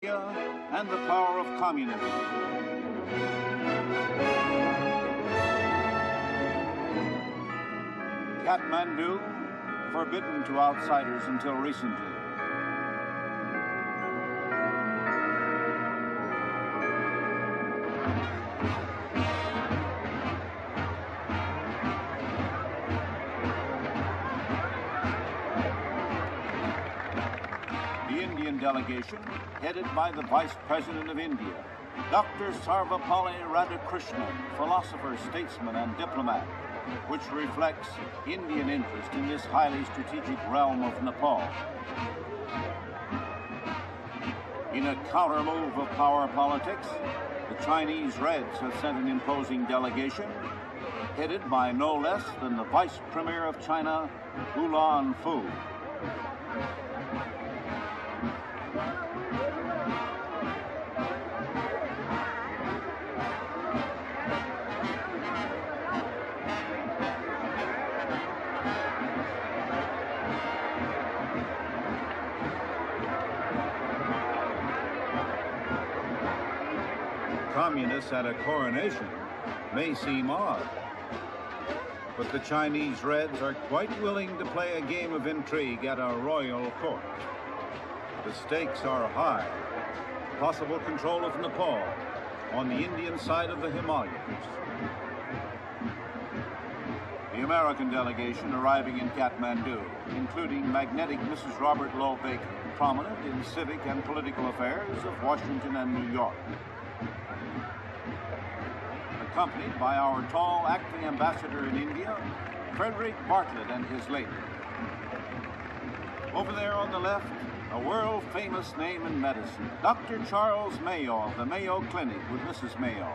and the power of communism. Kathmandu, forbidden to outsiders until recently. The Indian delegation, headed by the Vice President of India, Dr. Sarvepalli Radhakrishnan, philosopher, statesman, and diplomat, which reflects Indian interest in this highly strategic realm of Nepal. In a counter-move of power politics, the Chinese Reds have sent an imposing delegation, headed by no less than the Vice Premier of China, Hulan Fu. Communists at a coronation may seem odd, but the Chinese Reds are quite willing to play a game of intrigue at a royal court. The stakes are high. Possible control of Nepal on the Indian side of the Himalayas. The American delegation arriving in Kathmandu, including magnetic Mrs. Robert Lowe Baker, prominent in civic and political affairs of Washington and New York. Accompanied by our tall acting ambassador in India, Frederick Bartlett and his lady. Over there on the left, a world-famous name in medicine, Dr. Charles Mayo of the Mayo Clinic with Mrs. Mayo.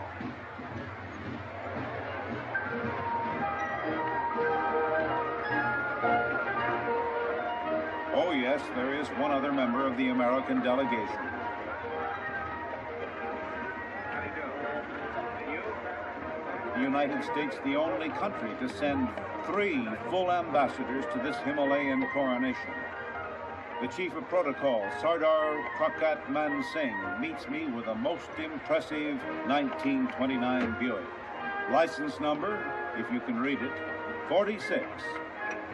Oh yes, there is one other member of the American delegation. The United States, the only country to send 3 full ambassadors to this Himalayan coronation. The Chief of Protocol, Sardar Prakat Man Singh, meets me with a most impressive 1929 Buick. License number, if you can read it, 46.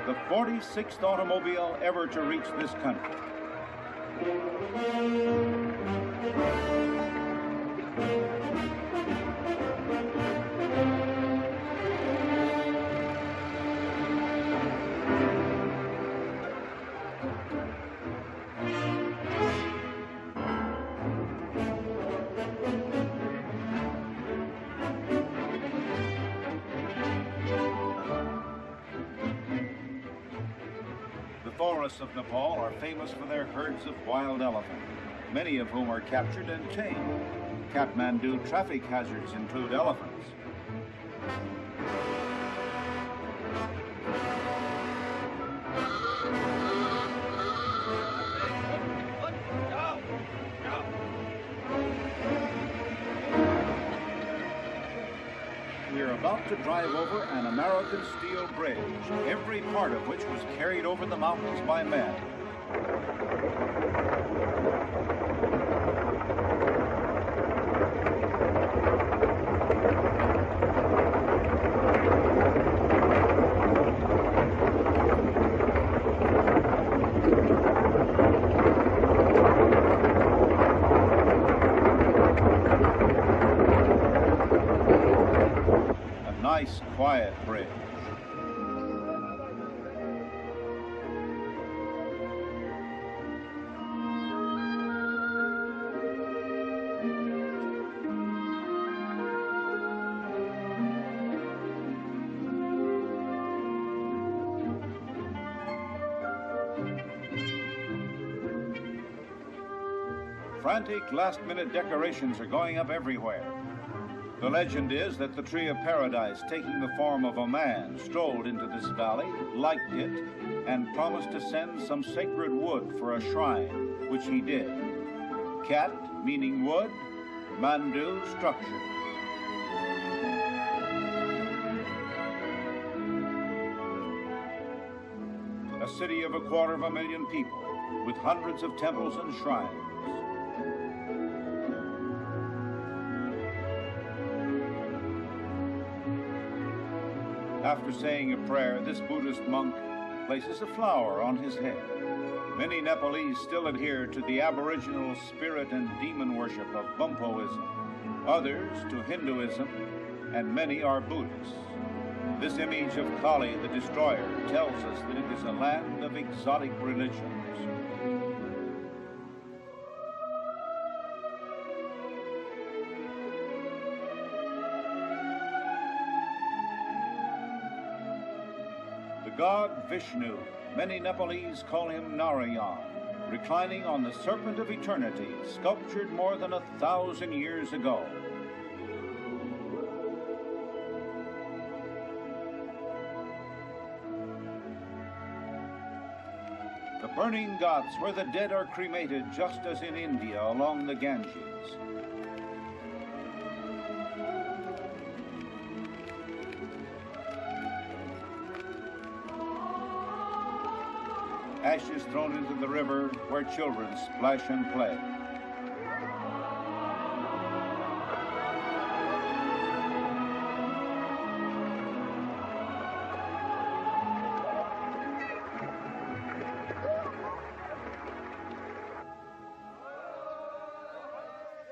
The 46th automobile ever to reach this country. The forests of Nepal are famous for their herds of wild elephant, many of whom are captured and tamed. Kathmandu traffic hazards include elephants. We're about to drive over an American steel bridge, every part of which was carried over the mountains by men. Nice, quiet bridge. Frantic last-minute decorations are going up everywhere. The legend is that the tree of paradise, taking the form of a man, strolled into this valley, liked it, and promised to send some sacred wood for a shrine, which he did. Kat, meaning wood, Mandu, structure. A city of 250,000 people, with hundreds of temples and shrines. After saying a prayer, this Buddhist monk places a flower on his head. Many Nepalese still adhere to the aboriginal spirit and demon worship of Bumpoism, others to Hinduism, and many are Buddhists. This image of Kali the Destroyer tells us that it is a land of exotic religions. The god Vishnu, many Nepalese call him Narayan, reclining on the Serpent of Eternity, sculptured more than 1,000 years ago. The burning ghats, where the dead are cremated just as in India along the Ganges. Ashes thrown into the river where children splash and play.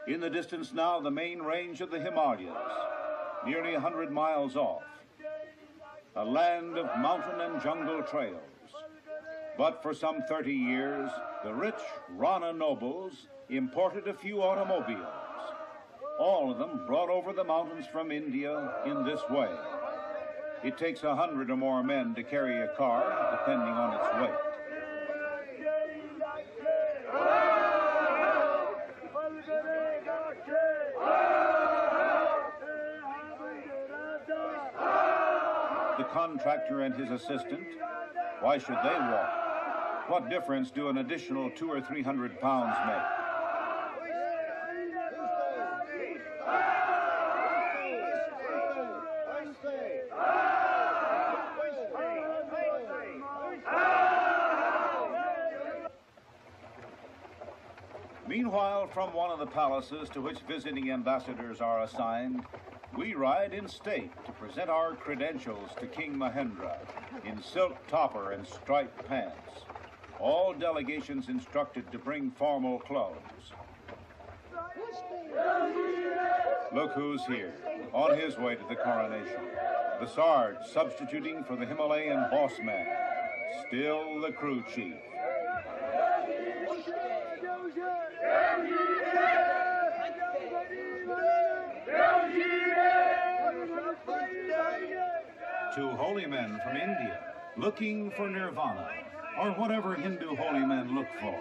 In the distance now, the main range of the Himalayas, nearly 100 miles off. A land of mountain and jungle trails. But for some 30 years, the rich Rana nobles imported a few automobiles, all of them brought over the mountains from India in this way. It takes 100 or more men to carry a car, depending on its weight. The contractor and his assistant, why should they walk? What difference do an additional 200 or 300 pounds make? Meanwhile, from one of the palaces to which visiting ambassadors are assigned, we ride in state to present our credentials to King Mahendra in silk topper and striped pants. All delegations instructed to bring formal clothes. Look who's here, on his way to the coronation. The Sarge substituting for the Himalayan boss man, still the crew chief. Two holy men from India, looking for nirvana, or whatever Hindu holy men look for.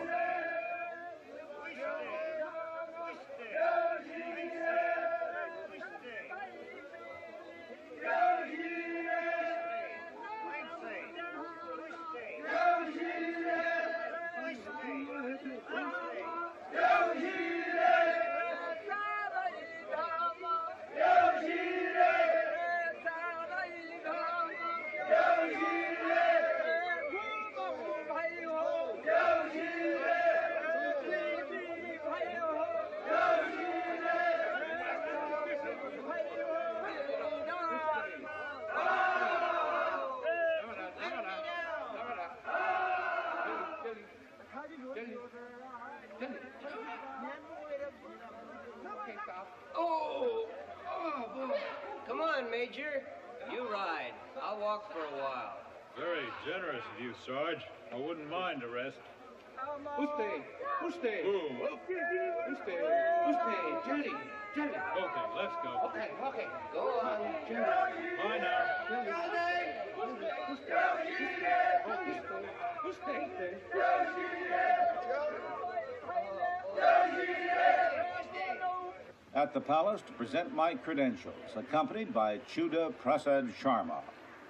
Come on, Major. You ride. I'll walk for a while. Very generous of you, Sarge. I wouldn't mind a rest. Usted. Who? Usted. Jelly. Okay, let's go. Okay. Go on. Bye now. At the palace to present my credentials, accompanied by Chuda Prasad Sharma,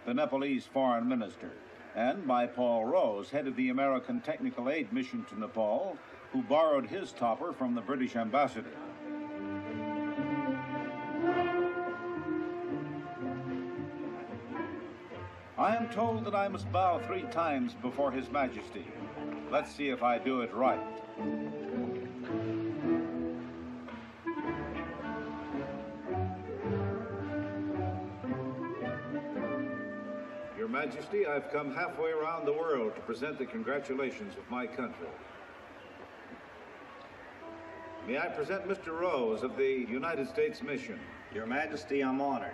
the Nepalese foreign minister, and by Paul Rose, head of the American Technical Aid Mission to Nepal, who borrowed his topper from the British ambassador. I am told that I must bow 3 times before His Majesty. Let's see if I do it right. Majesty, I've come halfway around the world to present the congratulations of my country. May I present Mr. Rose of the United States Mission? Your Majesty, I'm honored.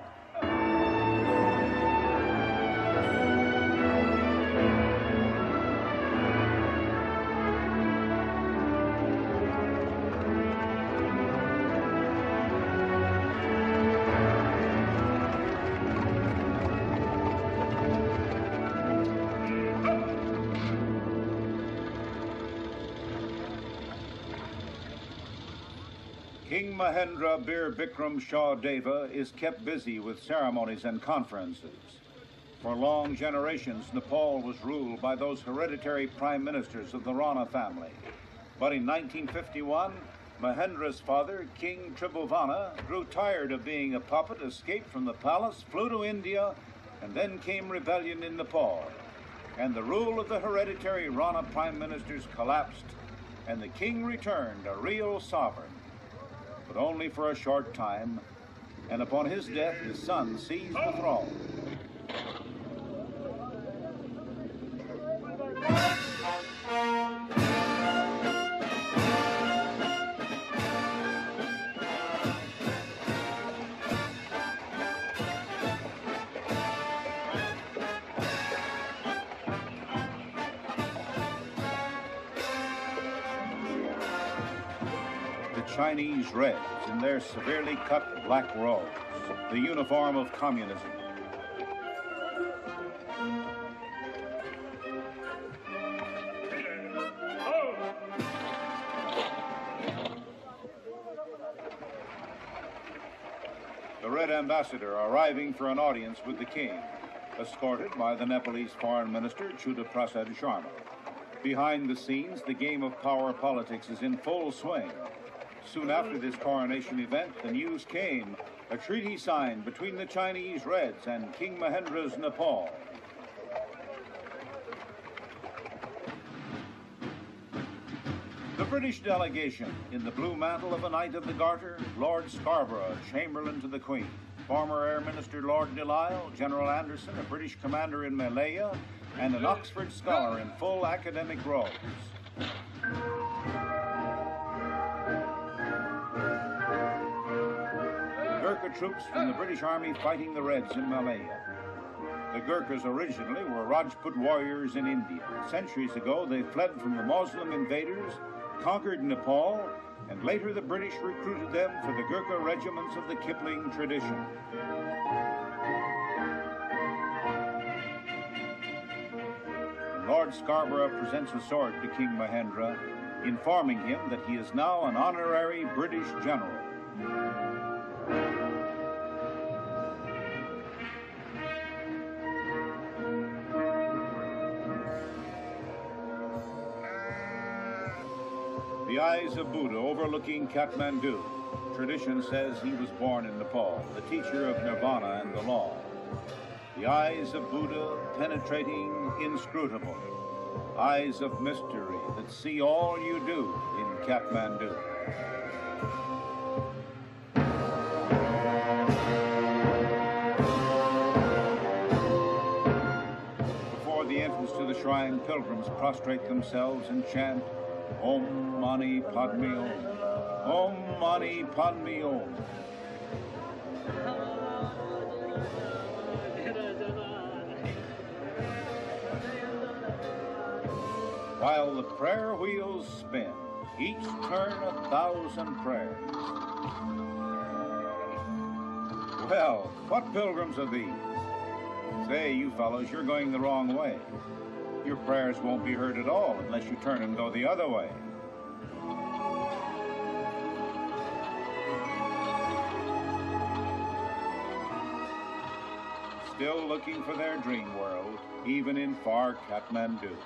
King Mahendra Bir Bikram Shah Deva is kept busy with ceremonies and conferences. For long generations, Nepal was ruled by those hereditary prime ministers of the Rana family. But in 1951, Mahendra's father, King Tribhuvana, grew tired of being a puppet, escaped from the palace, flew to India, and then came rebellion in Nepal. And the rule of the hereditary Rana prime ministers collapsed, and the king returned a real sovereign. But only for a short time, and upon his death, his son seized the throne. Chinese Reds in their severely cut black robes, the uniform of communism. The Red Ambassador arriving for an audience with the king, escorted by the Nepalese Foreign Minister Chuda Prasad Sharma. Behind the scenes, the game of power politics is in full swing. Soon after this coronation event, the news came, a treaty signed between the Chinese Reds and King Mahendra's Nepal. The British delegation, in the blue mantle of a Knight of the Garter, Lord Scarborough, Chamberlain to the Queen, former Air Minister Lord Delisle, General Anderson, a British commander in Malaya, and an Oxford scholar in full academic robes. Gurkha troops from the British Army fighting the Reds in Malaya. The Gurkhas originally were Rajput warriors in India. Centuries ago, they fled from the Muslim invaders, conquered Nepal, and later the British recruited them for the Gurkha regiments of the Kipling tradition. And Lord Scarborough presents a sword to King Mahendra, informing him that he is now an honorary British general. The eyes of Buddha overlooking Kathmandu. Tradition says he was born in Nepal, the teacher of nirvana and the law. The eyes of Buddha penetrating, inscrutable. Eyes of mystery that see all you do in Kathmandu. Before the entrance to the shrine, pilgrims prostrate themselves and chant, Om Mani Padme Om. Om Mani Padme Om. While the prayer wheels spin, each turn 1,000 prayers. Well, what pilgrims are these? Say, you fellows, you're going the wrong way. Your prayers won't be heard at all unless you turn and go the other way. Still looking for their dream world, even in far Kathmandu.